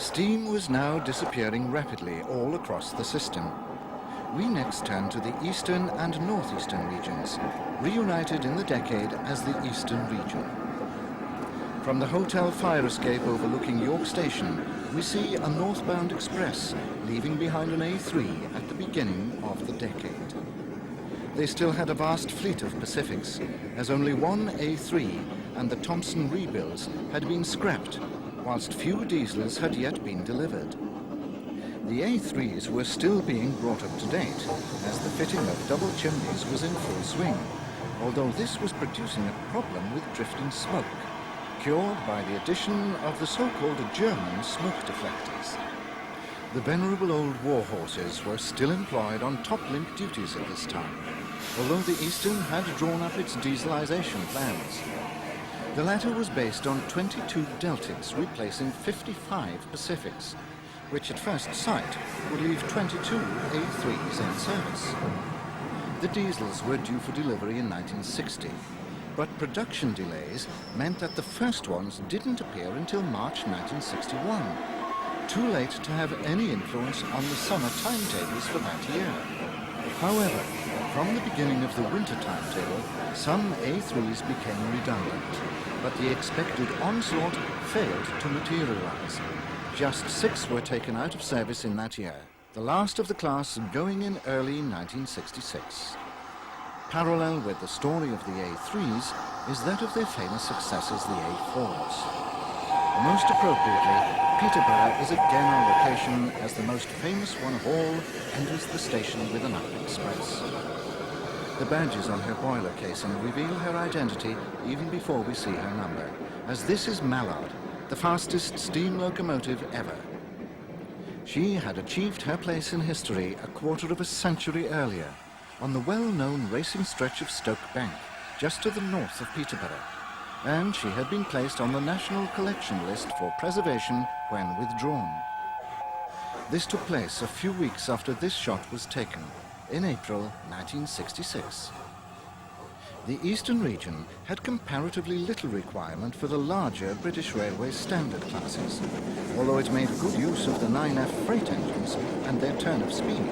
Steam was now disappearing rapidly all across the system. We next turn to the eastern and northeastern regions, reunited in the decade as the Eastern Region. From the hotel fire escape overlooking York Station, we see a northbound express leaving behind an A3 at the beginning of the decade. They still had a vast fleet of Pacifics, as only one A3 and the Thompson rebuilds had been scrapped, whilst few diesels had yet been delivered. The A3s were still being brought up to date, as the fitting of double chimneys was in full swing, although this was producing a problem with drifting smoke, cured by the addition of the so-called German smoke deflectors. The venerable old war horses were still employed on top-link duties at this time, although the Eastern had drawn up its dieselization plans. The latter was based on 22 Deltics replacing 55 Pacifics, which at first sight would leave 22 A3s in service. The diesels were due for delivery in 1960, but production delays meant that the first ones didn't appear until March 1961, too late to have any influence on the summer timetables for that year. However, from the beginning of the winter timetable, some A3s became redundant, but the expected onslaught failed to materialize. Just 6 were taken out of service in that year, the last of the class going in early 1966. Parallel with the story of the A3s is that of their famous successors, the A4s. Most appropriately, Peterborough is again on location as the most famous one of all enters the station with an up express. The badges on her boiler casing reveal her identity even before we see her number, as this is Mallard, the fastest steam locomotive ever. She had achieved her place in history a quarter of a century earlier, on the well-known racing stretch of Stoke Bank, just to the north of Peterborough, and she had been placed on the National Collection List for preservation when withdrawn. This took place a few weeks after this shot was taken, in April 1966. The Eastern Region had comparatively little requirement for the larger British Railways standard classes, although it made good use of the 9F freight engines and their turn of speed.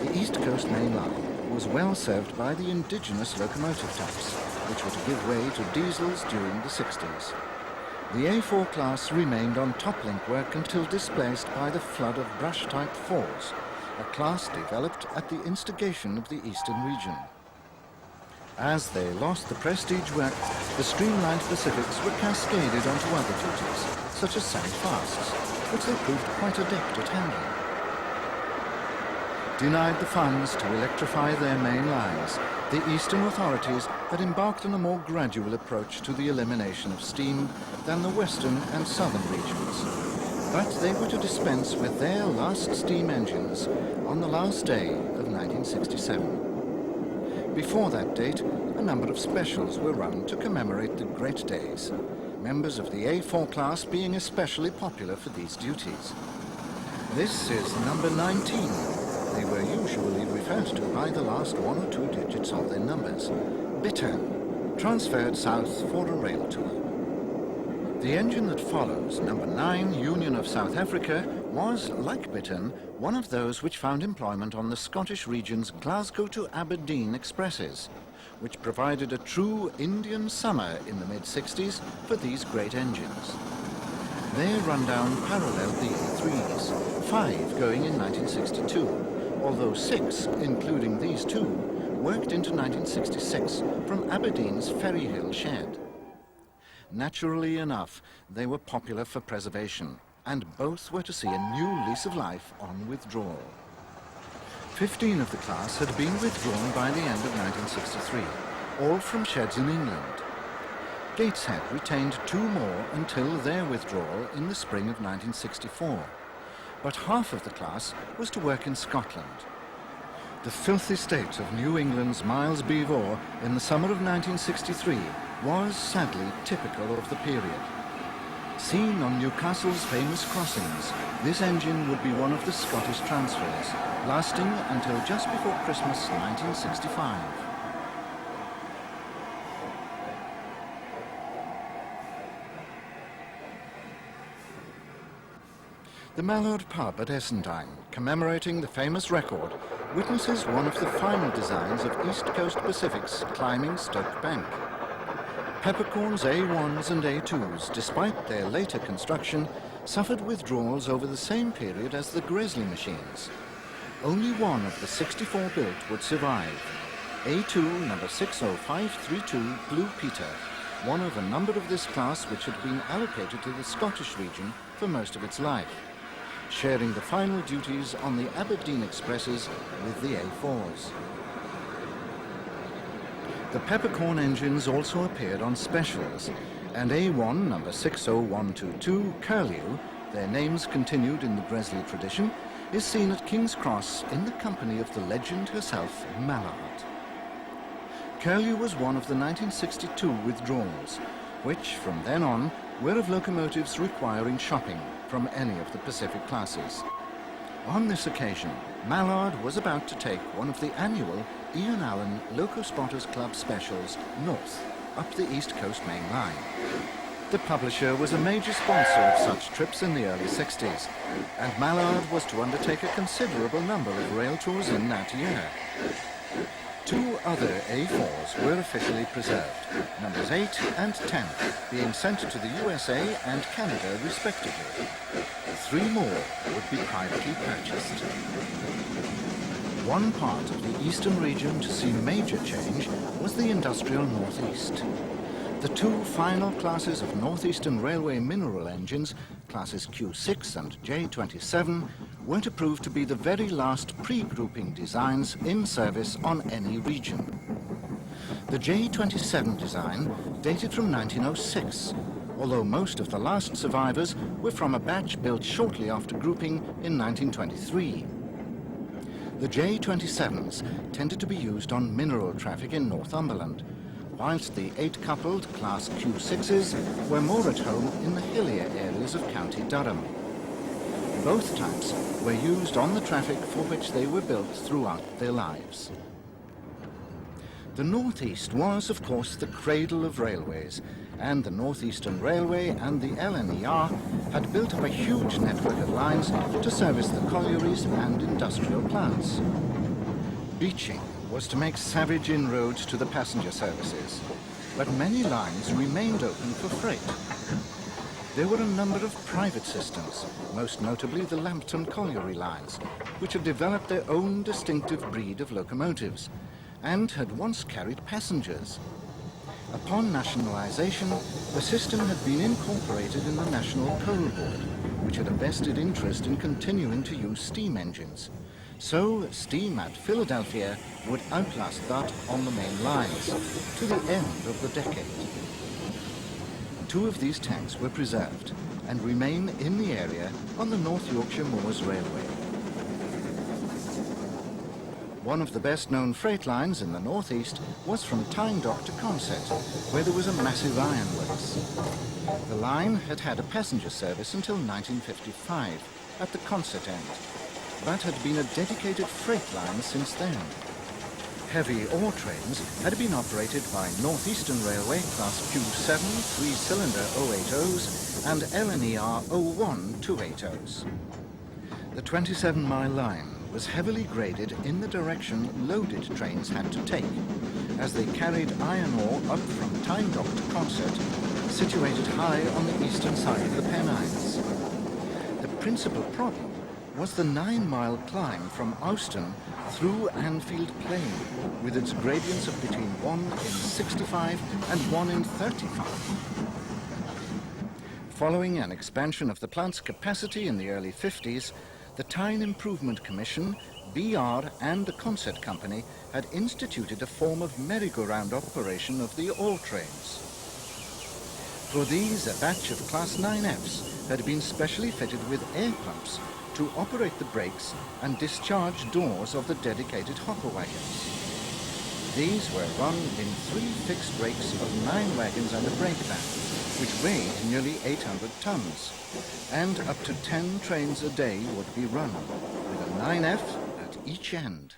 The East Coast Main Line was well served by the indigenous locomotive types, which were to give way to diesels during the 60s. The A4 class remained on top-link work until displaced by the flood of brush-type 4s, a class developed at the instigation of the Eastern Region. As they lost the prestige work, the streamlined Pacifics were cascaded onto other duties, such as sand fasts, which they proved quite adept at handling. Denied the funds to electrify their main lines, the Eastern authorities had embarked on a more gradual approach to the elimination of steam than the Western and Southern regions. But they were to dispense with their last steam engines on the last day of 1967. Before that date, a number of specials were run to commemorate the great days, members of the A4 class being especially popular for these duties. This is number 19. They were usually referred to by the last 1 or 2 digits of their numbers. Bittern, transferred south for a rail tour. The engine that follows, number 9, Union of South Africa, was, like Bittern, one of those which found employment on the Scottish region's Glasgow to Aberdeen expresses, which provided a true Indian summer in the mid-60s for these great engines. Their rundown paralleled the A3s, 5 going in 1962, although 6, including these 2, worked into 1966 from Aberdeen's Ferryhill shed. Naturally enough, they were popular for preservation, and both were to see a new lease of life on withdrawal. 15 of the class had been withdrawn by the end of 1963, all from sheds in England. Gateshead retained 2 more until their withdrawal in the spring of 1964, but half of the class was to work in Scotland. The filthy state of New England's Miles Beevor in the summer of 1963 was sadly typical of the period. Seen on Newcastle's famous crossings, this engine would be one of the Scottish transfers, lasting until just before Christmas 1965. The Mallard pub at Essendine, commemorating the famous record, witnesses one of the final designs of East Coast Pacific's climbing Stoke Bank. Peppercorn's A1s and A2s, despite their later construction, suffered withdrawals over the same period as the Gresley machines. Only one of the 64 built would survive. A2 number 60532 Blue Peter, one of a number of this class which had been allocated to the Scottish region for most of its life, sharing the final duties on the Aberdeen Expresses with the A4s. The Peppercorn engines also appeared on specials, and A1 number 60122 Curlew, their names continued in the Gresley tradition, is seen at King's Cross in the company of the legend herself, Mallard. Curlew was one of the 1962 withdrawals, which from then on were of locomotives requiring shopping from any of the Pacific classes. On this occasion, Mallard was about to take one of the annual Ian Allen Loco Spotters Club specials north, up the East Coast Main Line. The publisher was a major sponsor of such trips in the early 60s, and Mallard was to undertake a considerable number of rail tours in that year. Two other A4s were officially preserved, numbers 8 and 10, being sent to the USA and Canada respectively. 3 more would be privately purchased. One part of the eastern region to see major change was the industrial northeast. The 2 final classes of Northeastern Railway mineral engines, classes Q6 and J27, were to prove to be the very last pre-grouping designs in service on any region. The J27 design dated from 1906, although most of the last survivors were from a batch built shortly after grouping in 1923. The J27s tended to be used on mineral traffic in Northumberland, whilst the 8-coupled Class Q6s were more at home in the hillier areas of County Durham. Both types were used on the traffic for which they were built throughout their lives. The Northeast was, of course, the cradle of railways, and the Northeastern Railway and the LNER had built up a huge network of lines to service the collieries and industrial plants. Beaching was to make savage inroads to the passenger services, but many lines remained open for freight. There were a number of private systems, most notably the Lambton Colliery lines, which had developed their own distinctive breed of locomotives and had once carried passengers. Upon nationalisation, the system had been incorporated in the National Coal Board, which had a vested interest in continuing to use steam engines. So steam at Philadelphia would outlast that on the main lines to the end of the decade. 2 of these tanks were preserved and remain in the area on the North Yorkshire Moors Railway. One of the best-known freight lines in the northeast was from Tynedock to Consett, where there was a massive ironworks. The line had had a passenger service until 1955 at the Consett end, but had been a dedicated freight line since then. Heavy ore trains had been operated by Northeastern Railway Class Q7 3-cylinder 080s and LNER 01 280s. The 27-mile line was heavily graded in the direction loaded trains had to take, as they carried iron ore up from Tynedock to Consett, situated high on the eastern side of the Pennines. The principal problem was the 9-mile climb from Euston through Anfield Plain, with its gradients of between 1 in 65 and 1 in 35. Following an expansion of the plant's capacity in the early 50s, the Tyne Improvement Commission, BR and the Consett Company had instituted a form of merry-go-round operation of the ore trains. For these, a batch of Class 9Fs had been specially fitted with air pumps to operate the brakes and discharge doors of the dedicated hopper wagons. These were run in 3 fixed brakes of 9 wagons and a brake van, which weighed nearly 800 tons, and up to 10 trains a day would be run, with a 9F at each end.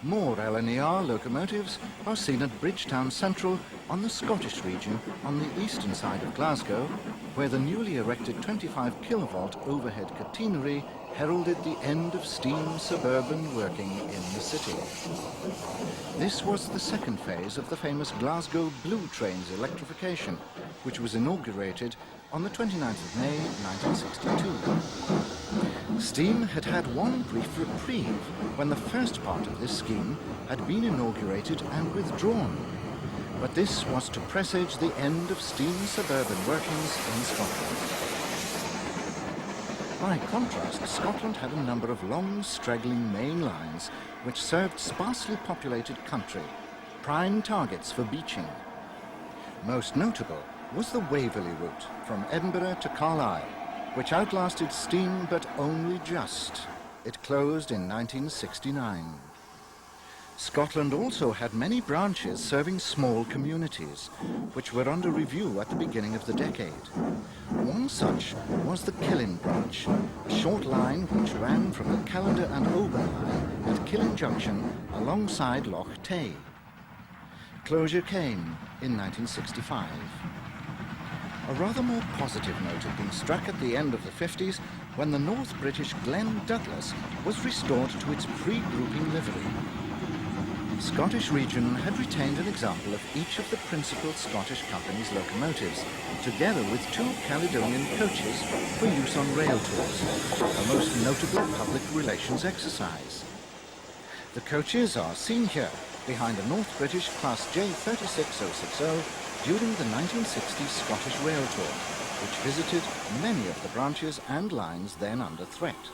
More LNER locomotives are seen at Bridgetown Central on the Scottish region on the eastern side of Glasgow, where the newly erected 25 kilovolt overhead catenary heralded the end of steam suburban working in the city. This was the second phase of the famous Glasgow Blue Trains electrification, which was inaugurated on the 29th of May 1962. Steam had had one brief reprieve when the first part of this scheme had been inaugurated and withdrawn, but this was to presage the end of steam suburban workings in Scotland. By contrast, Scotland had a number of long, straggling main lines which served sparsely populated country, prime targets for beaching. Most notable was the Waverley route from Edinburgh to Carlisle, which outlasted steam but only just. It closed in 1969. Scotland also had many branches serving small communities, which were under review at the beginning of the decade. One such was the Killin branch, a short line which ran from the Callander and Oban line at Killin Junction alongside Loch Tay. Closure came in 1965. A rather more positive note had been struck at the end of the 50s when the North British Glen Douglas was restored to its pre-grouping livery. The Scottish region had retained an example of each of the principal Scottish companies' locomotives, together with 2 Caledonian coaches for use on rail tours, a most notable public relations exercise. The coaches are seen here behind a North British Class J36060 during the 1960s Scottish Rail Tour, which visited many of the branches and lines then under threat.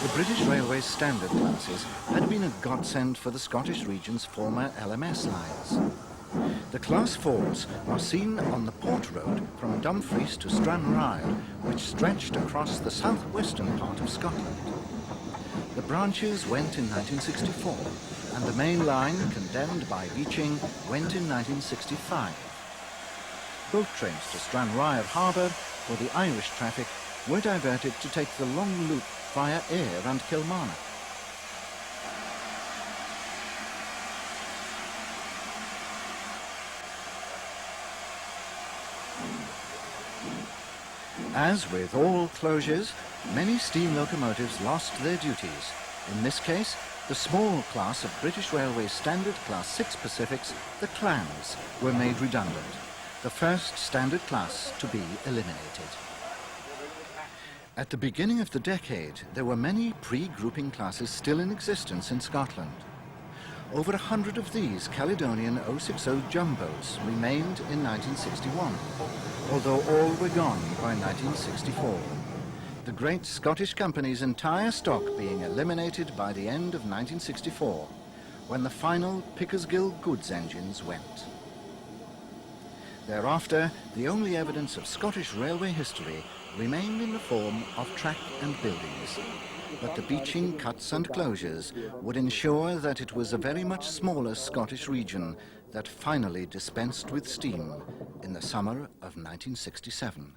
The British Railways standard classes had been a godsend for the Scottish region's former LMS lines. The Class 4s are seen on the Port Road from Dumfries to Stranraer, which stretched across the southwestern part of Scotland. The branches went in 1964, and the main line, condemned by beaching, went in 1965. Boat trains to Stranraer Harbour for the Irish traffic were diverted to take the long loop via Ayr and Kilmarnock. As with all closures, many steam locomotives lost their duties. In this case, the small class of British Railways Standard Class 6 Pacifics, the Clans, were made redundant, the first standard class to be eliminated. At the beginning of the decade, there were many pre-grouping classes still in existence in Scotland. Over 100 of these Caledonian 060 jumbos remained in 1961, although all were gone by 1964. The great Scottish company's entire stock being eliminated by the end of 1964, when the final Pickersgill goods engines went. Thereafter, the only evidence of Scottish railway history remained in the form of track and buildings, but the beaching, cuts and closures would ensure that it was a very much smaller Scottish region that finally dispensed with steam in the summer of 1967.